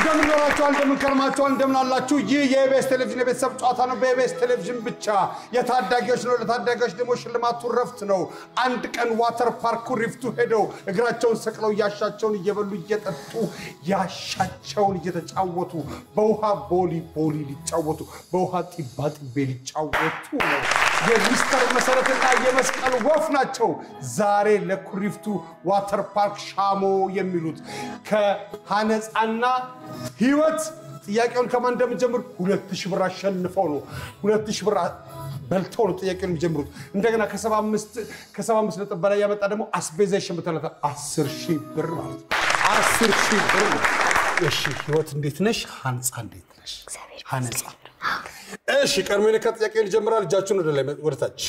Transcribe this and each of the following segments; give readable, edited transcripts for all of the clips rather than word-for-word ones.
እንደምን ከርማችኋል እንደምን አላችሁ ይህ የኢቢኤስ ቴሌቪዥን የቤተሰብ ጨዋታ ነው በኢቢኤስ ቴሌቪዥን ብቻ የታዳጊዎች ነው ለታዳጊዎች ደግሞ ሽልማቱ ረፍት ነው አንድ ቀን ዋተር ፓርክ ሪፍቱ ሄደው እግራቸውን ሰቅለው ያሻቸውን እየበሉ እየጠጡ ያሻቸውን እየተጫወቱ በውሃ ቦሊ ሊጫወቱ በውሃ ጢባጢቤ ሊጫወቱ ነው የሚስተር መሰረትና የመስቀል ወፍ ናቸው ዛሬ ለኩሪፍቱ ዋተር ፓርክ ሻሞ የሚሉት ከሃነጻና ህይወት ጥያቄውን ከማን እንደምጀምር 2000 ብር አሸንፈው ነው 2000 ብር በልተው ነው ጥያቄውን የሚጀምሩት እንደገና ከ75 ነጥብ በላይ ያመጣ ደግሞ አስቤዛሽን በተለታ 10000 ብር ማለት 10000 ብር እሺ ህይወት እንዴት ነሽ ሃንጻ እንዴት ነሽ ሃነጻ እሺ ቀርሜ ከጥያቄውን ይጀምራል እጃችሁን ወደ ታች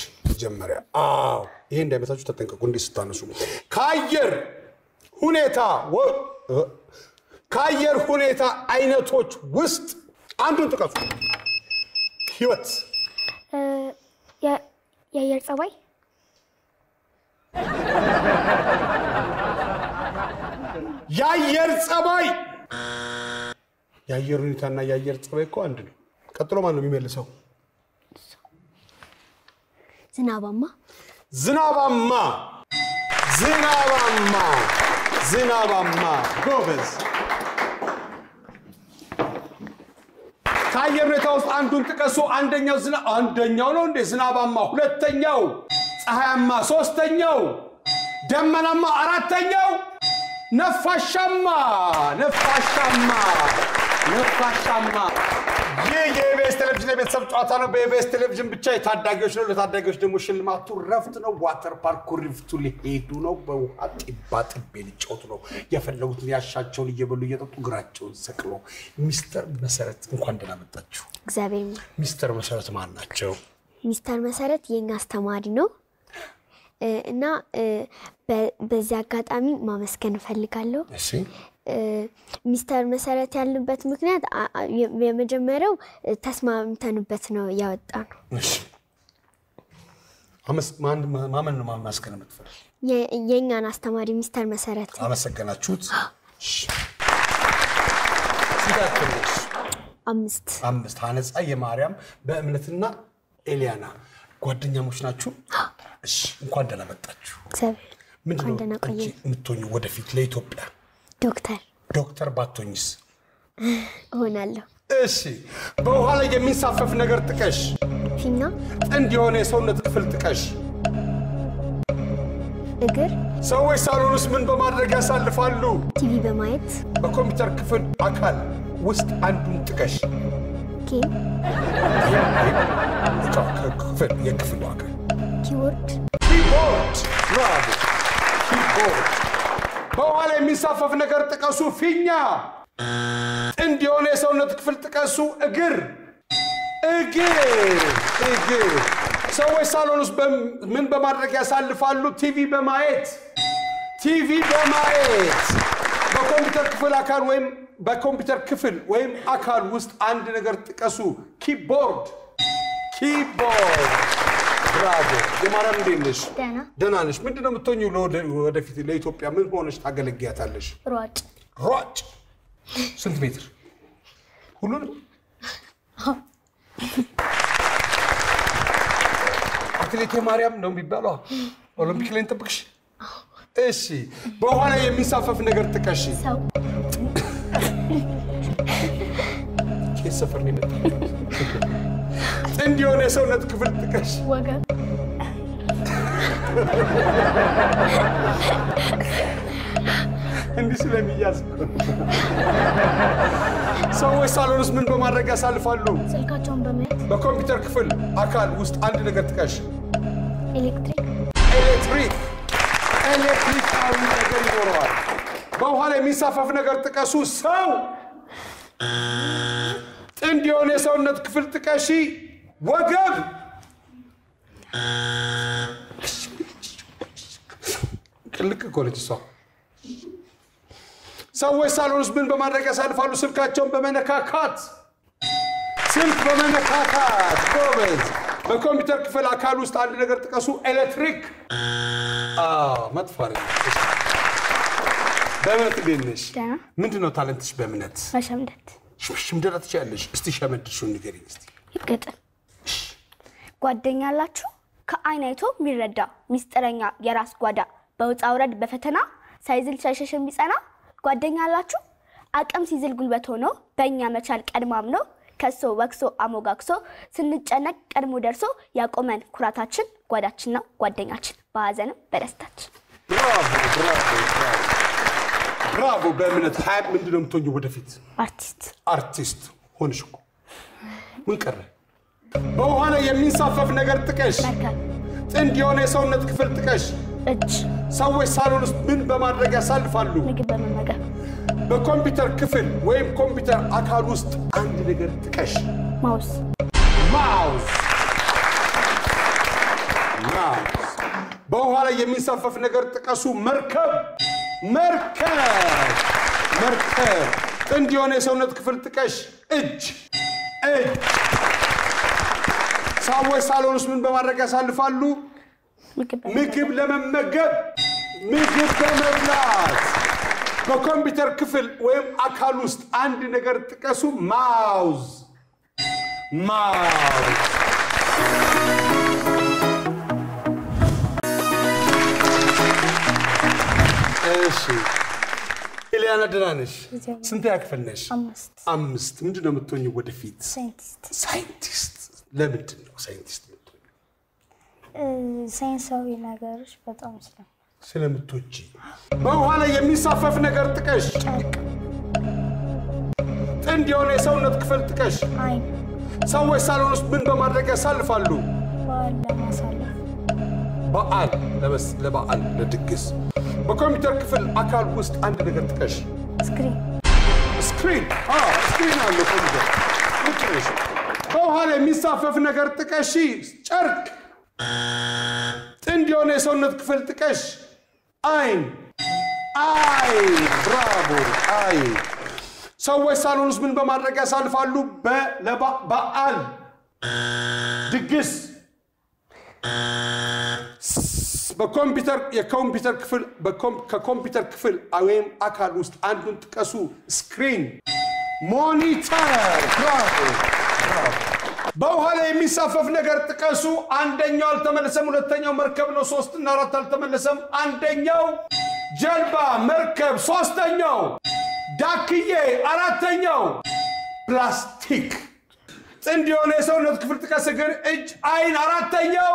ጀመረ አዎ ይሄ እንዳይመታችሁ ተጠንቀቁ እንዴ ስታነሱ ካየር ሁኔታ አይነቶች ውስጥ አንዱን ጥቀሱ ህይወት የአየር ጸባይ የአየር ሁኔታና የአየር ጸባይ እኮ አንድ ነው ቀጥሎ ማን ነው የሚመልሰው ዝናባማ ጎበዝ ካየር ሁኔታ ውስጥ አንዱን ጥቀሱ አንደኛው ነው እንዴ ዝናባማ ሁለተኛው ፀሐያማ ሶስተኛው ደመናማ አራተኛው ነፋሻማ የኢቢኤስ ቴሌቪዥን የቤተሰብ ጨዋታ ነው በኢቢኤስ ቴሌቪዥን ብቻ የታዳጊዎች ነው ለታዳጊዎች ደግሞ ሽልማቱ ረፍት ነው ዋተር ፓርክ ኩሪፍቱ ሊሄዱ ነው በውሃ ጢባጢቤ ሊጫወቱ ነው የፈለጉትን ያሻቸውን እየበሉ እየጠጡ እግራቸውን ሰቅለው ሚስተር መሰረት እንኳን ደህና መጣችሁ እግዚአብሔር ሚስተር መሰረት ማን ናቸው ሚስተር መሰረት የኛ አስተማሪ ነው እና በዚህ አጋጣሚ ማመስገን ፈልጋለሁ እሺ ሚስተር መሰረት ያልንበት ምክንያት የመጀመሪያው ተስማምተንበት ነው ያወጣነው እሺ ማመን ነው ማመስገን የምትፈልግ የኛን አስተማሪ ሚስተር መሰረት አመሰግናችሁት አምስት ሃነጻ የማርያም በእምነትና ኤሊያና ጓደኛሞች ናችሁ እሺ እንኳን ደህና መጣችሁ ምንድነው አንቺ ምትሆኚ ወደፊት ለኢትዮጵያ ዶክተር ባቶኝስ ሆናለሁ እሺ በውሃ ላይ የሚንሳፈፍ ነገር ጥቀሽ ፊኛ ጥንድ የሆነ የሰውነት ክፍል ጥቀሽ እግር ሰዎች ሳሎን ውስጥ ምን በማድረግ ያሳልፋሉ ቲቪ በማየት በኮምፒውተር ክፍል አካል ውስጥ አንዱን ጥቀሽ የክፍሉ አካል ኪቦርድ ብራቮ ኪቦርድ በውሃ ላይ የሚንሳፈፍ ነገር ጥቀሱ ፊኛ ጥንድ የሆነ የሰውነት ክፍል ጥቀሱ እግር ሰዎች ሳሎን ውስጥ ምን በማድረግ ያሳልፋሉ ቲቪ በማየት በኮምፒውተር ክፍል ወይም አካል ውስጥ አንድ ነገር ጥቀሱ ኪቦርድ ብራቮ የማርያም እንዴት ነሽ ደህና ነሽ ምንድነው የምትሆኚው ወደፊት ለኢትዮጵያ ምን ሆነሽ ታገለግያታለሽ ሯጭ ስንት ሜትር ሁሉንም አትሌት ማርያም ነው የሚባለው ኦሎምፒክ ላይ እንጠብቅሽ እሺ በውሃ ላይ የሚንሳፈፍ ነገር ጥቀሽ ሰው ሰፈር ነው የመጣው ጥንድ የሆነ የሰውነት ክፍል ጥቀሽ ወገብ እንዲህ ስለሚያዝ ሰዎች ሳሎን ውስጥ ምን በማድረግ ያሳልፋሉ ስልካቸውን በማየት በኮምፒውተር ክፍል አካል ውስጥ አንድ ነገር ጥቀሽ ኤሌክትሪካዊ ነገር ይኖረዋል በውሃ ላይ የሚንሳፈፍ ነገር ጥቀሱ ሰው ጥንድ የሆነ የሰውነት ክፍል ጥቀሺ ወገብ ቅልቅ ኮለች ሰዎች ሳሎን ውስጥ ምን በማድረግ ያሳልፋሉ ስልካቸውን በመነካካት ጎበዝ በኮምፒውተር ክፍል አካል ውስጥ አንድ ነገር ጥቀሱ ኤሌክትሪክ መጥፋት በእምነት እንዴት ነሽ? ደህና። ምንድነው ታለንትሽ በእምነት? መሸምደድ ሽምደዳ ትችያለሽ? እስቲ ሸመድሽውን ንገሪኝ እስቲ። ይገጥም ጓደኛ አላችሁ ከአይን አይቶ የሚረዳ ሚስጥረኛ የራስ ጓዳ በውጣ ውረድ በፈተና ሳይዝል ሳይሸሽ የሚጸና ጓደኛ አላችሁ አቅም ሲዝል ጉልበት ሆኖ በእኛ መቻል ቀድማም ነው ከሶ ወክሶ አሞጋክሶ ስንጨነቅ ቀድሞ ደርሶ ያቆመን ኩራታችን ጓዳችን ነው ጓደኛችን በሐዘንም በደስታችን። ብራቮ በእምነት ሀያት ምንድነው የምትሆኚው ወደፊት? አርቲስት ሆንሽ እኮ ምን ቀረ? በውሃ ላይ የሚንሳፈፍ ነገር ጥቀሽ። ጥንድ የሆነ የሰውነት ክፍል ጥቀሽ። እጅ። ሰዎች ሳሎን ውስጥ ምን በማድረግ ያሳልፋሉ? ምግብ በመመገብ። በኮምፒውተር ክፍል ወይም ኮምፒውተር አካል ውስጥ አንድ ነገር ጥቀሽ። ማውስ። በውሃ ላይ የሚንሳፈፍ ነገር ጥቀሱ። መርከብ። ጥንድ የሆነ የሰውነት ክፍል ጥቀሽ። እጅ። ሰዎች ሳሎን ውስጥ ምን በማድረግ ያሳልፋሉ? ምግብ ለመመገብ፣ ምግብ በመብላት። በኮምፒውተር ክፍል ወይም አካል ውስጥ አንድ ነገር ጥቀሱ። ማውዝ። እሺ ኢሊያና ደህና ነሽ? ስንት ያክፍል ነሽ? 5 ምንድነው የምትሆኚው ወደፊት? ሳይንቲስት። ለምንድን ነው ሳይንቲስት የምትሆኚው? ሳይንሳዊ ነገሮች በጣም ስለምትወጂ። በውሃ ላይ የሚሳፈፍ ነገር ጥቀሽ። ጥንድ የሆነ የሰውነት ክፍል ጥቀሽ። አይን። ሰዎች ሳሎን ውስጥ ምን በማድረግ ያሳልፋሉ? በዓል ለበዓል ለድግስ። በኮምፒውተር ክፍል አካል ውስጥ አንድ ነገር ጥቀሽ። ስክሪን አለ ኮምፒውተር። በውሃ ላይ የሚሳፈፍ ነገር ጥቀሽ። ጨርቅ። ጥንድ የሆነ የሰውነት ክፍል ጥቀሽ። አይን። ብራቮ። ሰዎች ሳሎን ውስጥ ምን በማድረግ ያሳልፋሉ? በዓል ድግስ። ከኮምፒውተር ክፍል ወይም አካል ውስጥ አንዱን ጥቀሱ። ስክሪን። ሞኒተር። በውሃ ላይ የሚሳፈፍ ነገር ጥቀሱ። አንደኛው አልተመለሰም፣ ሁለተኛው መርከብ ነው። 3 እና 4 አልተመለሰም። አንደኛው ጀልባ፣ መርከብ፣ ሶስተኛው ዳክዬ፣ አራተኛው ፕላስቲክ። ጥንድ የሆነ የሰውነት ክፍል ጥቀስ። እግር፣ እጅ፣ አይን። አራተኛው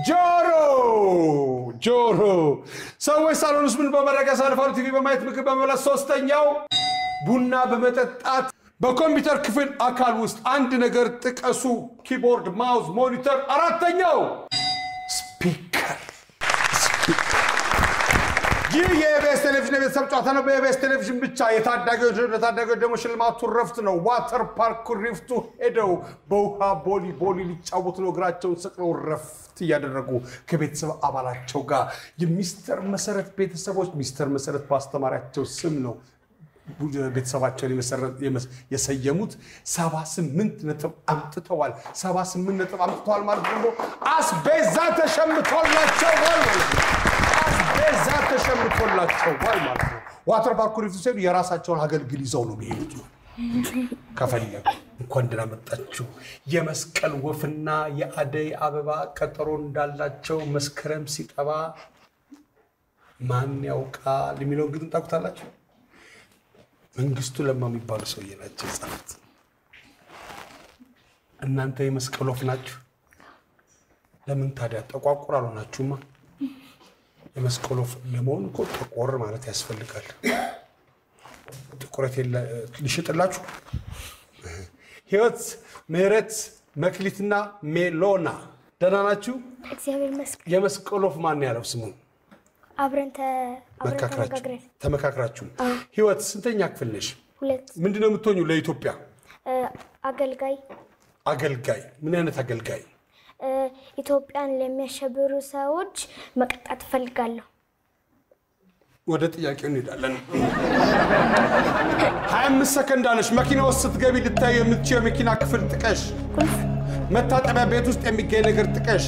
ጆሮ። ሰዎች ሳሎን ውስጥ ምን በማድረግ ያሳልፋሉ? ቲቪ በማየት፣ ምግብ በመብላት። ሶስተኛው ቡና በመጠጣት። በኮምፒውተር ክፍል አካል ውስጥ አንድ ነገር ጥቀሱ። ኪቦርድ፣ ማውዝ፣ ሞኒተር። አራተኛው ስፒከር። ይህ የኢቢኤስ ቴሌቪዥን የቤተሰብ ጨዋታ ነው። በኢቢኤስ ቴሌቪዥን ብቻ የታዳጊዎች ደግሞ ሽልማቱ ረፍት ነው። ዋተር ፓርክ ሪፍቱ ሄደው በውሃ ቦሊ ሊጫወቱ ነው። እግራቸውን ሰቅለው ረፍት እያደረጉ ከቤተሰብ አባላቸው ጋር የሚስተር መሰረት ቤተሰቦች ሚስተር መሰረት ባስተማሪያቸው ስም ነው ቤተሰባቸውን የሰየሙት። 78 ነጥብ አምጥተዋል። 78 ነጥብ አምጥተዋል ማለት ደግሞ አስቤዛ ተሸምቶላቸዋል ማለት ነው። ዋተር ፓርክ ሪፍቱ ሲሄዱ የራሳቸውን አገልግል ይዘው ነው የሚሄዱት። ከፈለጉ እንኳን ደህና መጣችሁ። የመስቀል ወፍና የአደይ አበባ ቀጠሮ እንዳላቸው መስከረም ሲጠባ ማን ያውቃል የሚለው ግጥም ታውቁታላችሁ? መንግስቱ ለማ የሚባሉ ሰውዬ ናቸው የጻፉት። እናንተ የመስቀል ወፍ ናችሁ። ለምን ታዲያ ጠቋቁር አልሆናችሁማ? የመስቀል ወፍ ለመሆን እኮ ጥቁር ማለት ያስፈልጋል። ጥቁረት ልሽጥላችሁ። ህይወት፣ ምህረት፣ መክሊትና ሜሎና ደህና ናችሁ? እግዚአብሔር ይመስገን። የመስቀል ወፍ ማን ያለው ስሙን? አብረን ተመካክራችሁ። ህይወት ስንተኛ ክፍል ነሽ? 2። ምንድነው የምትሆኚው ለኢትዮጵያ? አገልጋይ። ምን አይነት አገልጋይ? ኢትዮጵያን ለሚያሸብሩ ሰዎች መቅጣት ፈልጋለሁ። ወደ ጥያቄው እንሄዳለን። 25 ሰከንድ አለሽ። መኪና ውስጥ ስትገቢ ልታዩ የምትችይው የመኪና ክፍል ጥቀሽ። ቁልፍ። መታጠቢያ ቤት ውስጥ የሚገኝ ነገር ጥቀሽ።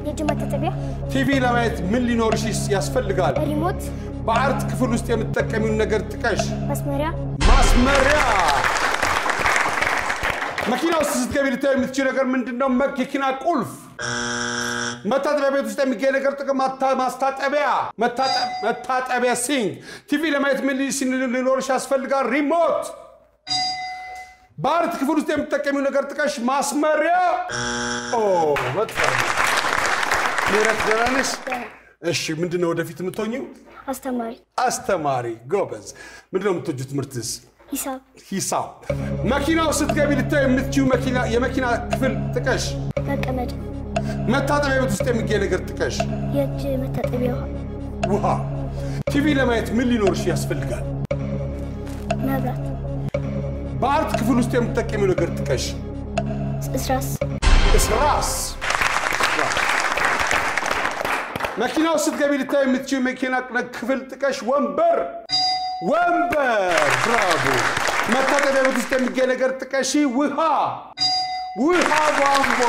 የእጅ መታጠቢያ። ቲቪ ለማየት ምን ሊኖርሽ ያስፈልጋል? ሪሞት። በአርት ክፍል ውስጥ የምትጠቀሚውን ነገር ጥቀሽ መስመሪያ መኪና ውስጥ ስትገቢ ልታዩ የምትችይው ነገር ምንድነው መኪና ቁልፍ መታጠቢያ ቤት ውስጥ የሚገኝ ነገር ጥቅም መታጠቢያ ሲንክ ቲቪ ለማየት ምን ሊኖርሽ ያስፈልጋል ሪሞት በአርት ክፍል ውስጥ የምትጠቀሚው ነገር ጥቀሽ ማስመሪያ በጣም ምረት ደራነሽ እሺ ምንድነው ወደፊት የምትሆኚው አስተማሪ ጎበዝ ምንድነው የምትወጂው ትምህርትስ ሂሳብ መኪናው ስትገቢ ልታዩ የምትችይው የመኪና ክፍል ጥቀሽ መቀመጫ መታጠቢያ ቤት ውስጥ የሚገኝ ነገር ጥቀሽ የእጅ መታጠቢያ ውሃ ቲቪ ለማየት ምን ሊኖርሽ ያስፈልጋል መብራት በአርት ክፍል ውስጥ የምትጠቀሚው ነገር ጥቀሽ እስራስ መኪናው ስትገቢ ልታዩ የምትችይው የመኪና ክፍል ጥቀሽ ወንበር ብራቮ መታጠቢያ ቤት ውስጥ የሚገኝ ነገር ጥቀሽ ውሃ ቧንቧ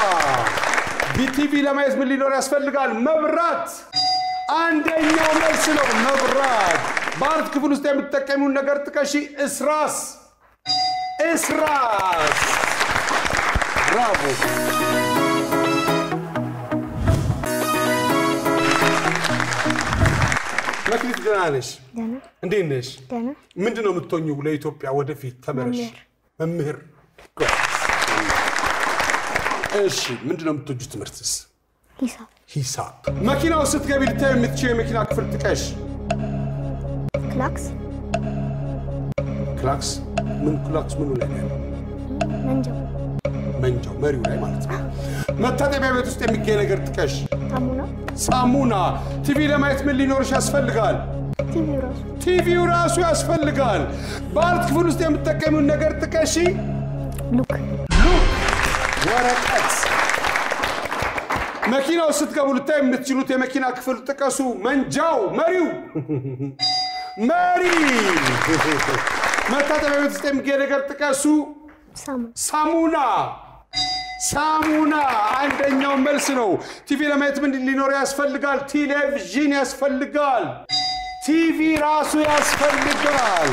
ቢቲቪ ለማየት ምን ሊኖር ያስፈልጋል መብራት አንደኛው መልስ ነው መብራት በአርት ክፍል ውስጥ የምትጠቀሚውን ነገር ጥቀሽ እስራስ ብራቮ መክሊት ደህና ነሽ እንዴት ነሽ ምንድነው የምትሆኚው ለኢትዮጵያ ወደፊት ተመረሽ መምህር እሺ ምንድነው የምትወጂው ትምህርትስ ሂሳብ መኪናው ስትገቢ ልታዩ የምትችይው የመኪና ክፍል ጥቀሽ ክላክስ ምን ላይ ነው መንጃው መሪው ላይ ማለት ነው መታጠቢያ ቤት ውስጥ የሚገኝ ነገር ጥቀሽ ሳሙና ቲቪ ለማየት ምን ሊኖርሽ ያስፈልጋል ቲቪው ራሱ ያስፈልጋል በአርት ክፍል ውስጥ የምትጠቀሚውን ነገር ጥቀሽ ሉክ ወረቀት መኪናው ስትገቡ ልታዩ የምትችሉት የመኪና ክፍል ጥቀሱ መንጃው መሪው መታጠቢያ ቤት ውስጥ የሚገኝ ነገር ጥቀሱ ሳሙና አንደኛው መልስ ነው ቲቪ ለማየት ምን ሊኖር ያስፈልጋል ቴሌቪዥን ያስፈልጋል ቲቪ ራሱ ያስፈልጋል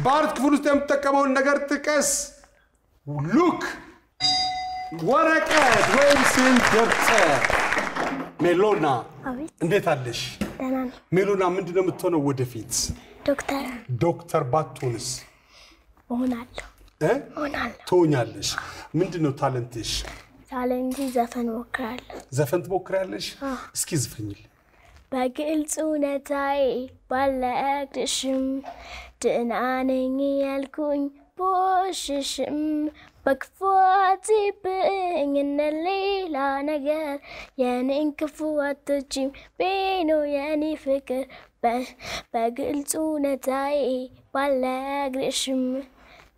በአርት ክፍል ውስጥ የምትጠቀመውን ነገር ጥቀስ ሉክ ወረቀት ወይም ስዕል ደብተር ሜሎና እንዴት አለሽ ሜሎና ምንድነው የምትሆነው ወደፊት ዶክተር ባትሆንስ ሆናለሁ ትሆኛለሽ ምንድነው ታለንትሽ ታለንቴ ዘፈን ትሞክራለሽ እስኪ ዝፈኝልኝ በግልጽ እውነታዬ ባልነግርሽም ደህና ነኝ ያልኩኝ ቦሽሽም በክፉ አትይብኝ ሌላ ነገር የኔን ክፉ አትወጂም ቤኖ የኔ ፍቅር በግልጽ እውነታዬ ባልነግርሽም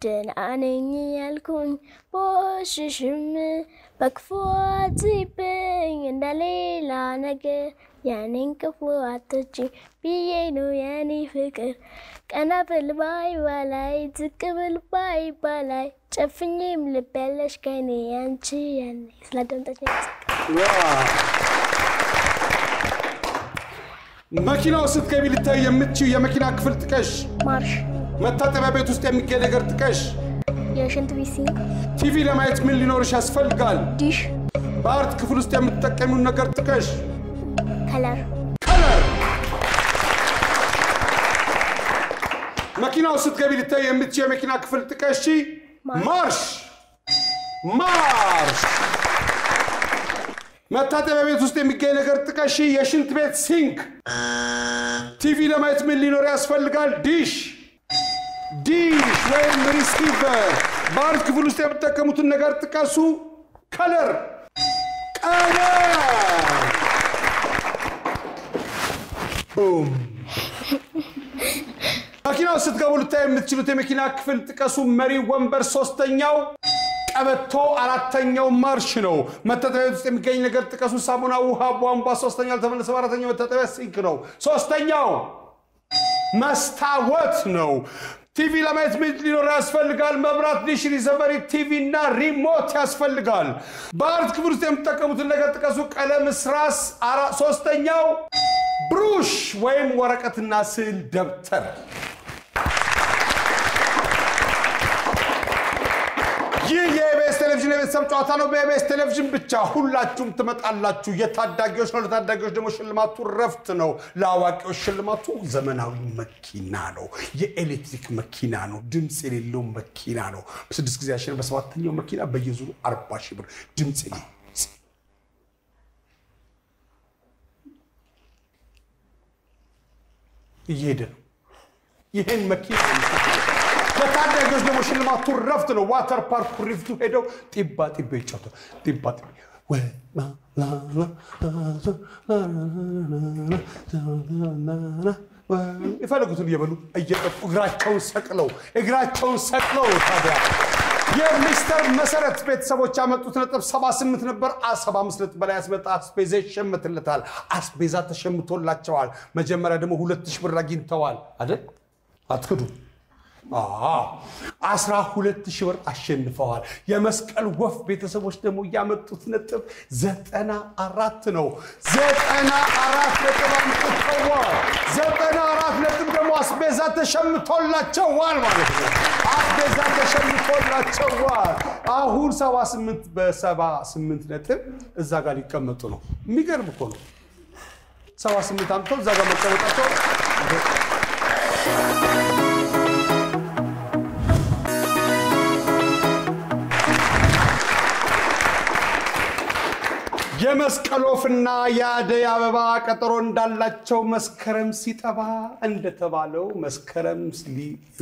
ደህና ነኝ ያልኩኝ ቦሽሽም በክፉ አትይብኝ ሌላ ነገር የኔን ክፉ አትወጂም ብዬ ነው የኔ ፍቅር ቀና ብል ባይ ዝቅ ብል ባይ ጨፍኝም ልብ ያለሽ ከኔ አንቺ ያኔ ስላደምጣችሁ መኪናው ስትገቢ ልታዩ የምትችይው የመኪና ክፍል ጥቀሽ ማርሽ መታጠቢያ ቤት ውስጥ የሚገኝ ነገር ጥቀሽ የሽንት ቤት ሲንክ ቲቪ ለማየት ምን ሊኖርሽ ያስፈልጋል ዲሽ በአርት ክፍል ውስጥ የምትጠቀሚውን ነገር ጥቀሽ ከለር መኪናው ስትገቢ ልታዩ የምትችይው የመኪና ክፍል ጥቀሽ ማርሽ መታጠቢያ ቤት ውስጥ የሚገኝ ነገር ጥቀሽ የሽንት ቤት ሲንክ ቲቪ ለማየት ምን ሊኖር ያስፈልጋል ዲሽ ወይም ሪሲቨር በአርት ክፍል ውስጥ የምትጠቀሙትን ነገር ጥቀሱ ከለር ቡም መኪናው ስትገቡ ልታዩ የምትችሉት የመኪና ክፍል ጥቀሱ መሪ ወንበር ሶስተኛው ቀበቶ አራተኛው ማርሽ ነው መታጠቢያ ቤት ውስጥ የሚገኝ ነገር ጥቀሱ ሳሙና ውሃ ቧንቧ ሶስተኛው ተመለሰ አራተኛው መታጠቢያ ሲንክ ነው ሶስተኛው መስታወት ነው ቲቪ ለማየት ምን ሊኖር ያስፈልጋል? መብራት፣ ዲሽ፣ ሪሲቨር፣ ቲቪ እና ሪሞት ያስፈልጋል። በአርት ክፍል ውስጥ የምትጠቀሙትን ነገር ጥቀሱ። ቀለም፣ እስራስ፣ ሶስተኛው ብሩሽ ወይም ወረቀትና ስዕል ደብተር። ይህ የኢቢኤስ ቴሌቪዥን የቤተሰብ ጨዋታ ነው። በኢቢኤስ ቴሌቪዥን ብቻ ሁላችሁም ትመጣላችሁ። የታዳጊዎች ነው። ለታዳጊዎች ደግሞ ሽልማቱ ረፍት ነው። ለአዋቂዎች ሽልማቱ ዘመናዊ መኪና ነው። የኤሌክትሪክ መኪና ነው። ድምጽ የሌለው መኪና ነው። በ6 ጊዜ ያሸነፈ በሰባተኛው መኪና በየዙሩ 40,000 ብር ድምጽ የሌለው እየሄደ ነው። ይሄን መኪና ለታዳጊዎች ደግሞ ሽልማቱ ረፍት ነው። ዋተር ፓርክ ኩሪፍቱ ሄደው ጢባ ጢባ ይጫወታሉ። ጢባ ጢባ የፈለጉትን እየበሉ እየጠጡ እግራቸውን ሰቅለው ታዲያ የሚስተር መሰረት ቤተሰቦች ያመጡት ነጥብ 78 ነበር። 75 ነጥብ በላይ ያስመጣ አስቤዛ ይሸምትለታል። አስቤዛ ተሸምቶላቸዋል። መጀመሪያ ደግሞ 2000 ብር አግኝተዋል አይደል? አትክዱ 12,000 ብር አሸንፈዋል። የመስቀል ወፍ ቤተሰቦች ደግሞ ያመጡት ነጥብ 94 ነው። 94 ነጥብ አምጥተዋል። 94 ነጥብ ደግሞ አስቤዛ ተሸምቶላቸዋል ማለት ነው። አስቤዛ ተሸምቶላቸዋል። አሁን 78 በ78 ነጥብ እዛ ጋር ሊቀመጡ ነው። የሚገርም እኮ ነው። 78 አምጥተው እዛ ጋር መቀመጣቸው የመስቀል ወፍና የአደይ አበባ ቀጠሮ እንዳላቸው መስከረም ሲጠባ እንደተባለው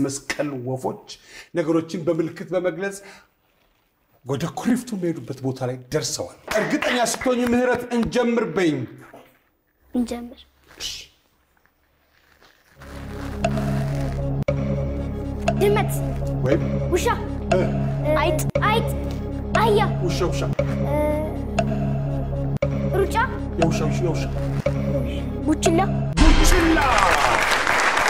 መስቀል ወፎች ነገሮችን በምልክት በመግለጽ ወደ ኩሪፍቱ የሚሄዱበት ቦታ ላይ ደርሰዋል። እርግጠኛ ስትሆኝ ምህረት እንጀምር በይኝ። እንጀምር። ድመት ወይ ውሻ አይጥ አህያ ውሻ ሩጫ የውሻ ቡችላ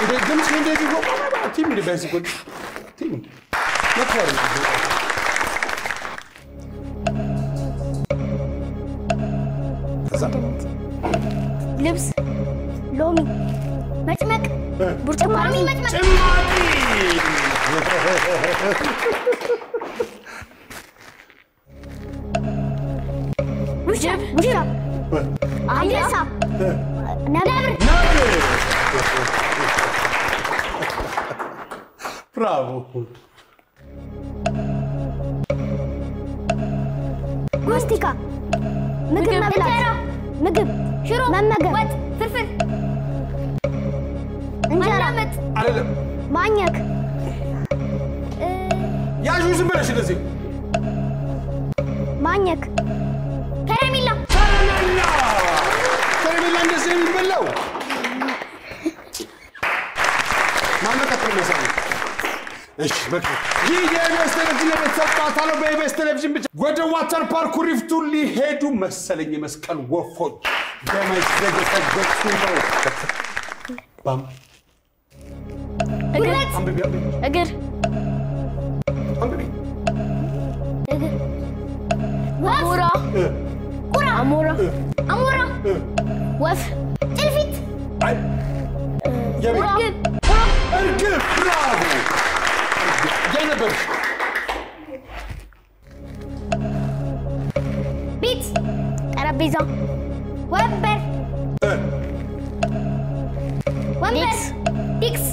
እንደ ድምጽ እንደዚህ ጎማ ቲም እንደ ባይስኮል ቲም ነበር ልብስ ሎሚ መጭመቅ ቡርጭማሚ መጭመቅ ውሻ አንበሳ ነብር ብራቮ ማስቲካ ምግብ መብላት ምግብ ሽሮ መመገብ ወጥ ፍርፍር እንጀራ አይደለም ማኘክ ያዡ ዝም ብለሽ እንደዚህ ማኘክ ከረሜላ እንደዚህ የሚበላው ማነቃት ነው። እሺ በቃ ይህ የኢቢኤስ ቴሌቪዥን የቤተሰብ ጨዋታ ነው። በኢቢኤስ ቴሌቪዥን ብቻ ወደ ዋተር ፓርክ ኩሪፍቱ ሊሄዱ መሰለኝ የመስቀል ወፎች ደመዘገተገቱ ነው። ባም እግር አሞራ ወፍ ጭልፊት እርግብ ብራቮ የነበርሽ ቤት ጠረጴዛ ወንበር ዲክስ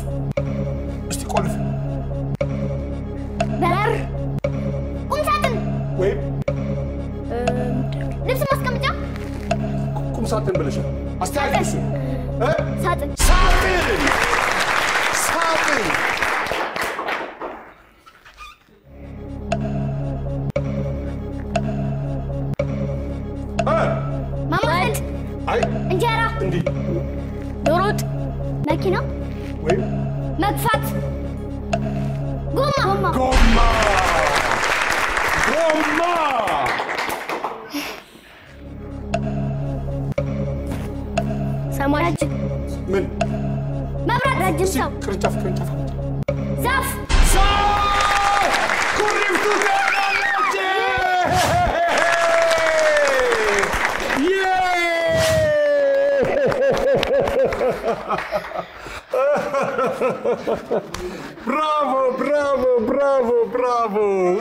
እስቲ ቆልፍ በር ቁም ሳጥን ወይ ልብስ ማስቀመጫ ቁም ሳጥን ብለሻል። አስተያየሽ ሳጥን ማማሰል እንጀራ እንዲህ ዶሮ ወጥ መኪና ወይ መግፋት ጎማ ሰማይ ምን መብራት ረጅም ሰው ቅርንጫፍ ዛፍ ኩሪፍቱ ተናለች Bravo, bravo, bravo, bravo.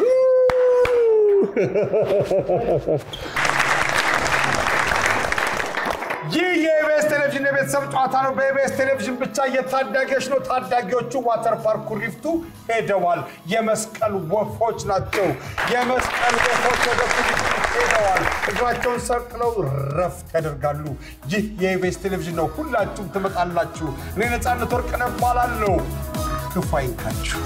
ይህ የኢቢኤስ ቴሌቪዥን የቤተሰብ ጨዋታ ነው። በኢቢኤስ ቴሌቪዥን ብቻ የታዳጊዎች ነው። ታዳጊዎቹ ዋተር ፓርክ ኩሪፍቱ ሄደዋል። የመስቀል ወፎች ናቸው። የመስቀል ወፎች ወደ ኩሪፍቱ ሄደዋል። እግራቸውን ሰቅለው ረፍት ያደርጋሉ። ይህ የኢቢኤስ ቴሌቪዥን ነው። ሁላችሁም ትመጣላችሁ። እኔ ነፃነት ወርቅነህ እባላለሁ። ክፉ አይንካችሁ።